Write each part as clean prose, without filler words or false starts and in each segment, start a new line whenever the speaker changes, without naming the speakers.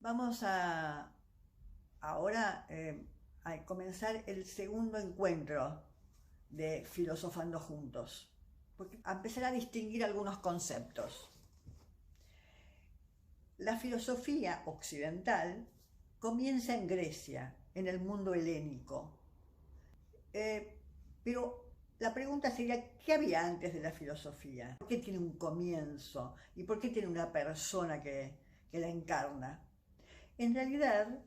Vamos ahora a comenzar el segundo encuentro de Filosofando Juntos, porque a empezar a distinguir algunos conceptos. La filosofía occidental comienza en Grecia, en el mundo helénico. Pero la pregunta sería, ¿qué había antes de la filosofía? ¿Por qué tiene un comienzo? ¿Y por qué tiene una persona que la encarna? En realidad,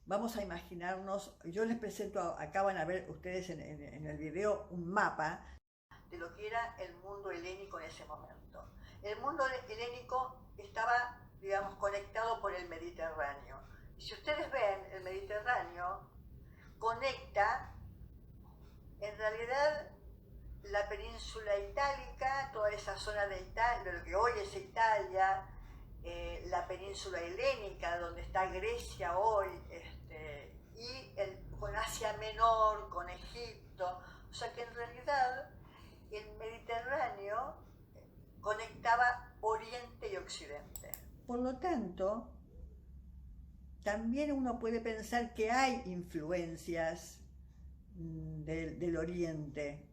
vamos a imaginarnos, yo les presento, acá van a ver ustedes en el video un mapa de lo que era el mundo helénico en ese momento. El mundo helénico estaba, digamos, conectado por el Mediterráneo. Y si ustedes ven, el Mediterráneo conecta, en realidad, la península itálica, toda esa zona de Italia, de lo que hoy es Italia, la península helénica, donde está Grecia hoy, con Asia Menor, con Egipto. O sea que en realidad el Mediterráneo conectaba Oriente y Occidente. Por lo tanto, también uno puede pensar que hay influencias del Oriente,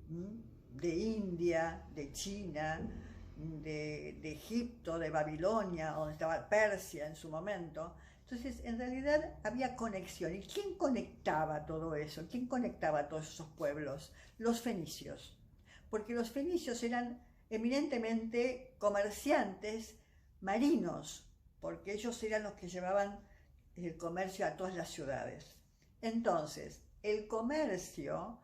de India, de China, de Egipto, de Babilonia, donde estaba Persia en su momento. Entonces, en realidad había conexión. ¿Y quién conectaba todo eso? ¿Quién conectaba todos esos pueblos? Los fenicios. Porque los fenicios eran eminentemente comerciantes marinos, porque ellos eran los que llevaban el comercio a todas las ciudades. Entonces, el comercio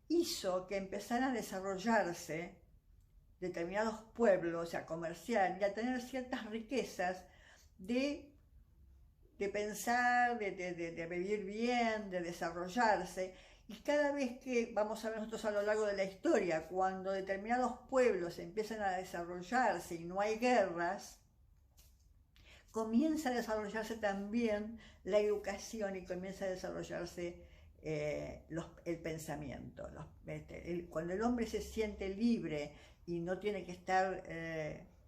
hizo que empezaran a desarrollarse determinados pueblos, a comerciar y a tener ciertas riquezas de pensar, de vivir bien, de desarrollarse. Y cada vez que vamos a ver nosotros a lo largo de la historia, cuando determinados pueblos empiezan a desarrollarse y no hay guerras, comienza a desarrollarse también la educación y comienza a desarrollarse el pensamiento. Cuando el hombre se siente libre y no tiene que estar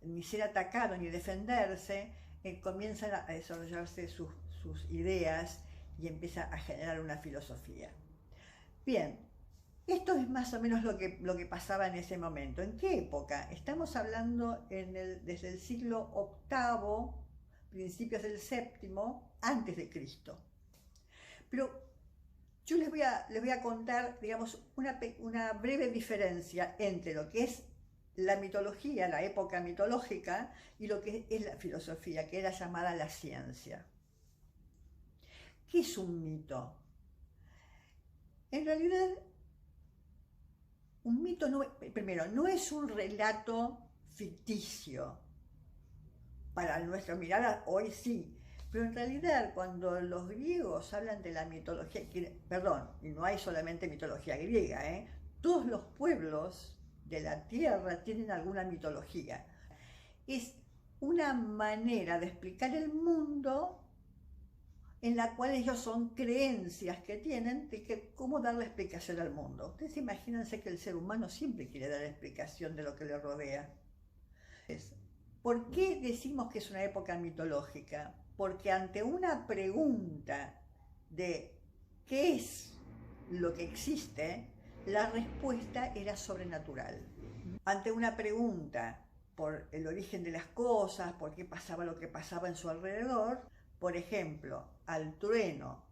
ni ser atacado ni defenderse, comienzan a desarrollarse sus ideas y empieza a generar una filosofía. Bien, esto es más o menos lo que pasaba en ese momento. ¿En qué época? Estamos hablando desde el siglo VIII, principios del séptimo, antes de Cristo. Pero yo les voy a contar, digamos, una breve diferencia entre lo que es la mitología, la época mitológica, y lo que es la filosofía, que era llamada la ciencia. ¿Qué es un mito? En realidad, un mito primero, no es un relato ficticio. Para nuestra mirada hoy sí, pero en realidad cuando los griegos hablan de la mitología, perdón, y no hay solamente mitología griega, todos los pueblos de la tierra tienen alguna mitología. Es una manera de explicar el mundo en la cual ellos son creencias que tienen de cómo darle explicación al mundo. Ustedes imagínense que el ser humano siempre quiere dar explicación de lo que le rodea. ¿Por qué decimos que es una época mitológica? Porque ante una pregunta de ¿qué es lo que existe?, la respuesta era sobrenatural. Ante una pregunta por el origen de las cosas, por qué pasaba lo que pasaba en su alrededor, por ejemplo, al trueno,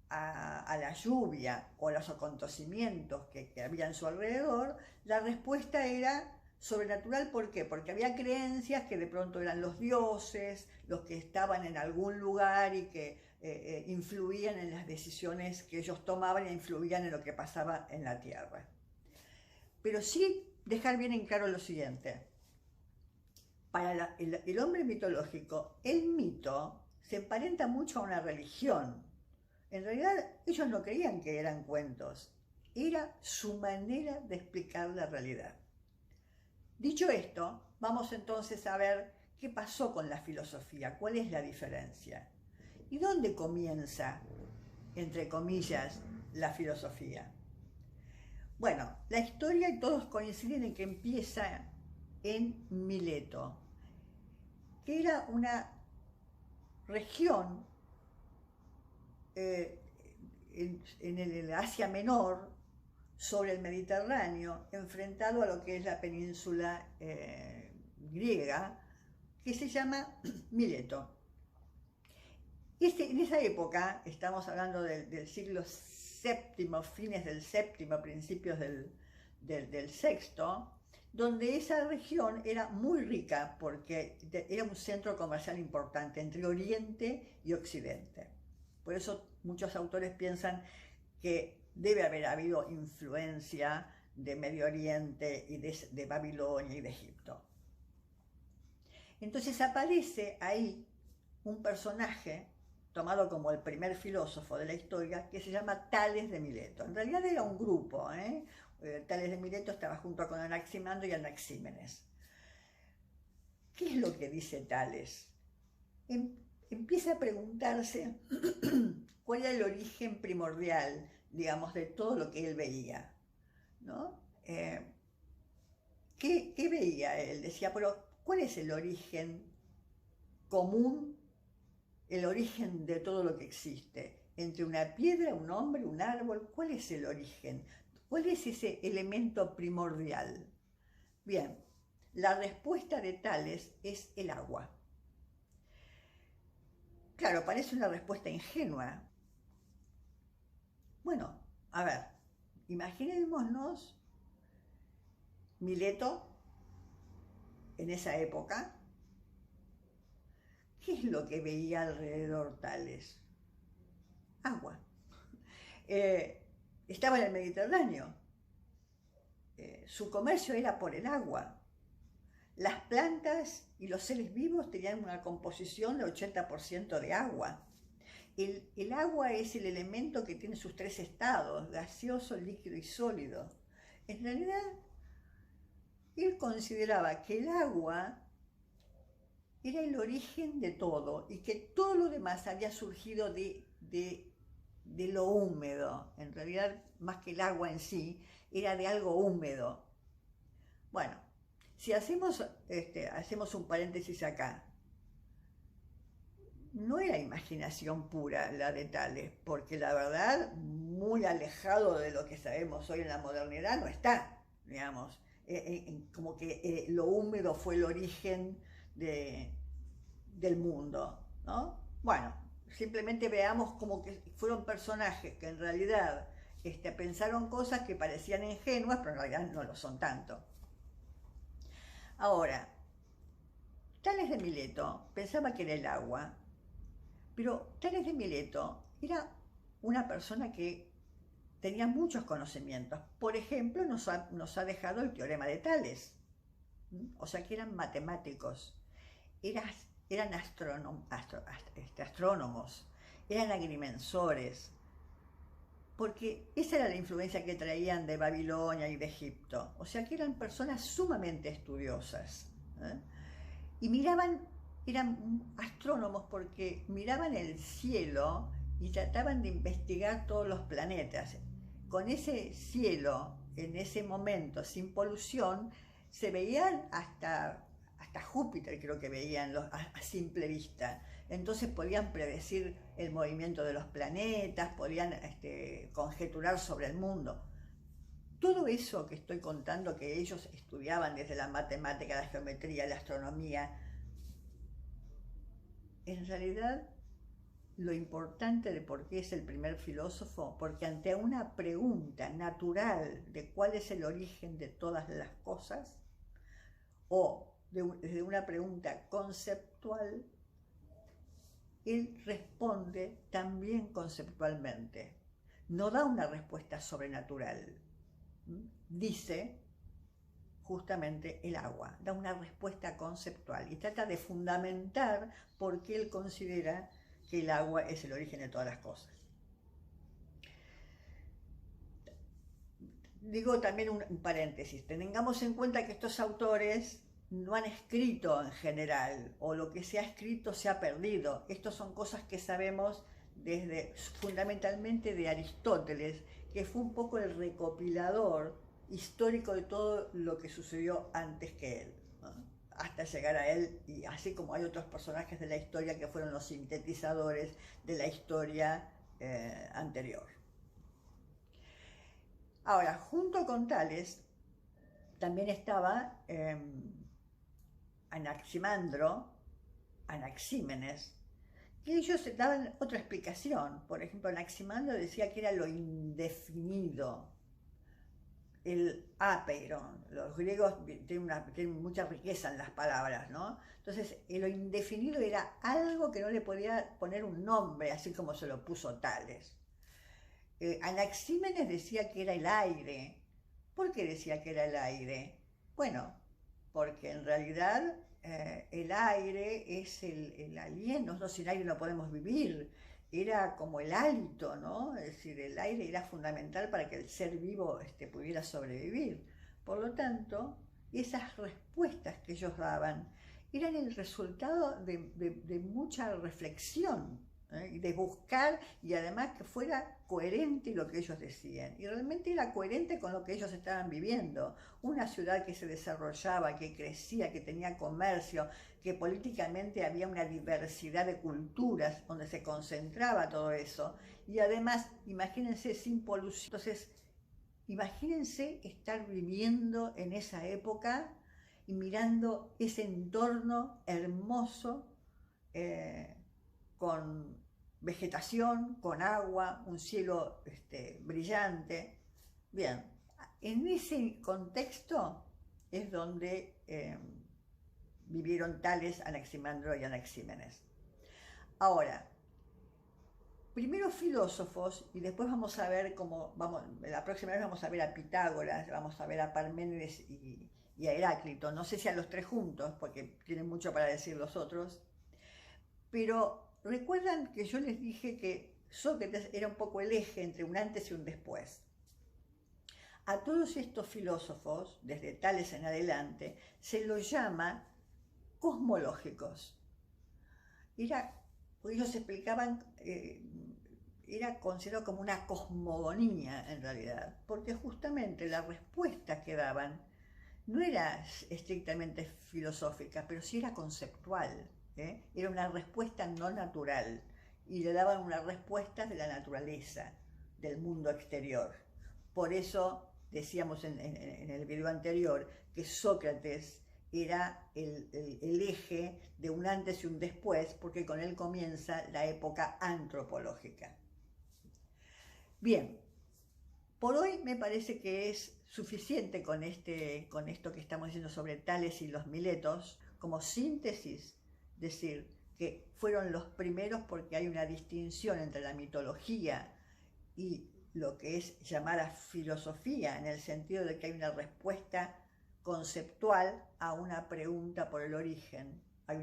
a la lluvia o a los acontecimientos que había en su alrededor, la respuesta era sobrenatural. ¿Por qué? Porque había creencias que de pronto eran los dioses, los que estaban en algún lugar y que influían en las decisiones que ellos tomaban e influían en lo que pasaba en la tierra. Pero sí dejar bien en claro lo siguiente. Para el hombre mitológico, el mito se emparenta mucho a una religión. En realidad, ellos no creían que eran cuentos. Era su manera de explicar la realidad. Dicho esto, vamos entonces a ver qué pasó con la filosofía, cuál es la diferencia. ¿Y dónde comienza, entre comillas, la filosofía? Bueno, la historia y todos coinciden en que empieza en Mileto, que era una región, en el Asia Menor, sobre el Mediterráneo, enfrentado a lo que es la península griega, que se llama Mileto. En esa época, estamos hablando del siglo VII, fines del VII, principios del VI, donde esa región era muy rica porque era un centro comercial importante entre Oriente y Occidente. Por eso muchos autores piensan que debe haber habido influencia de Medio Oriente y de Babilonia y de Egipto. Entonces aparece ahí un personaje tomado como el primer filósofo de la historia, que se llama Tales de Mileto. En realidad era un grupo, Tales de Mileto estaba junto con Anaximandro y Anaxímenes. ¿Qué es lo que dice Tales? Empieza a preguntarse cuál era el origen primordial, digamos, de todo lo que él veía, ¿no? ¿Qué veía él? Decía, pero ¿cuál es el origen común, el origen de todo lo que existe? Entre una piedra, un hombre, un árbol, ¿cuál es el origen? ¿Cuál es ese elemento primordial? Bien, la respuesta de Tales es el agua. Claro, parece una respuesta ingenua. Bueno, a ver, imaginémonos Mileto en esa época. ¿Qué es lo que veía alrededor Tales? Agua. Estaba en el Mediterráneo. Su comercio era por el agua. Las plantas y los seres vivos tenían una composición de 80% de agua. El agua es el elemento que tiene sus tres estados, gaseoso, líquido y sólido. En realidad, él consideraba que el agua era el origen de todo y que todo lo demás había surgido de lo húmedo. En realidad, más que el agua en sí, era de algo húmedo. Bueno, si hacemos un paréntesis acá, no era imaginación pura la de Tales, porque la verdad, muy alejado de lo que sabemos hoy en la modernidad, no está, digamos. Como que lo húmedo fue el origen del mundo, ¿no? Bueno, simplemente veamos como que fueron personajes que en realidad pensaron cosas que parecían ingenuas, pero en realidad no lo son tanto. Ahora, Tales de Mileto pensaba que era el agua, pero Tales de Mileto era una persona que tenía muchos conocimientos. Por ejemplo, nos ha dejado el teorema de Tales. O sea que eran matemáticos, eran astrónomos, eran agrimensores, porque esa era la influencia que traían de Babilonia y de Egipto. O sea que eran personas sumamente estudiosas. Y eran astrónomos porque miraban el cielo y trataban de investigar todos los planetas. Con ese cielo, en ese momento, sin polución, se veían hasta Júpiter, creo que veían a simple vista. Entonces podían predecir el movimiento de los planetas, podían conjeturar sobre el mundo. Todo eso que estoy contando que ellos estudiaban desde la matemática, la geometría, la astronomía, en realidad lo importante de por qué es el primer filósofo, porque ante una pregunta natural de cuál es el origen de todas las cosas, o desde una pregunta conceptual, él responde también conceptualmente. No da una respuesta sobrenatural. Dice justamente el agua, da una respuesta conceptual y trata de fundamentar por qué él considera que el agua es el origen de todas las cosas. Digo también un paréntesis, tengamos en cuenta que estos autores no han escrito en general, o lo que se ha escrito se ha perdido. Estas son cosas que sabemos fundamentalmente de Aristóteles, que fue un poco el recopilador histórico de todo lo que sucedió antes que él, ¿no? hasta llegar a él, y así como hay otros personajes de la historia que fueron los sintetizadores de la historia anterior. Ahora, junto con Tales, también estaba Anaximandro, Anaxímenes, que ellos daban otra explicación. Por ejemplo, Anaximandro decía que era lo indefinido, el apeiron. Los griegos tienen mucha riqueza en las palabras, ¿no? Entonces, lo indefinido era algo que no le podía poner un nombre, así como se lo puso Tales. Anaxímenes decía que era el aire. ¿Por qué decía que era el aire? Bueno, porque en realidad el aire es el aliento, nosotros sin aire no podemos vivir, era como el hálito, ¿no? Es decir, el aire era fundamental para que el ser vivo pudiera sobrevivir. Por lo tanto, esas respuestas que ellos daban eran el resultado de mucha reflexión, y de buscar, y además que fuera coherente lo que ellos decían. Y realmente era coherente con lo que ellos estaban viviendo. Una ciudad que se desarrollaba, que crecía, que tenía comercio, que políticamente había una diversidad de culturas donde se concentraba todo eso. Y además, imagínense, sin polución. Entonces, imagínense estar viviendo en esa época y mirando ese entorno hermoso, con vegetación, con agua, un cielo brillante. Bien, en ese contexto es donde vivieron Tales, Anaximandro y Anaxímenes. Ahora, primero filósofos, y después vamos a ver la próxima vez vamos a ver a Pitágoras, vamos a ver a Parménides y a Heráclito. No sé si a los tres juntos, porque tienen mucho para decir los otros, pero recuerdan que yo les dije que Sócrates era un poco el eje entre un antes y un después. A todos estos filósofos, desde Tales en adelante, se los llama cosmológicos. Ellos explicaban, era considerado como una cosmogonía en realidad, porque justamente la respuesta que daban no era estrictamente filosófica, pero sí era conceptual. Era una respuesta no natural, y le daban una respuesta de la naturaleza, del mundo exterior. Por eso decíamos en el video anterior que Sócrates era el eje de un antes y un después, porque con él comienza la época antropológica. Bien, por hoy me parece que es suficiente con esto que estamos diciendo sobre Tales y los Miletos, como síntesis, decir que fueron los primeros porque hay una distinción entre la mitología y lo que es llamada filosofía, en el sentido de que hay una respuesta conceptual a una pregunta por el origen, hay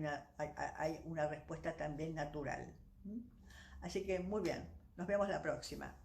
una respuesta también natural. Así que muy bien, nos vemos la próxima.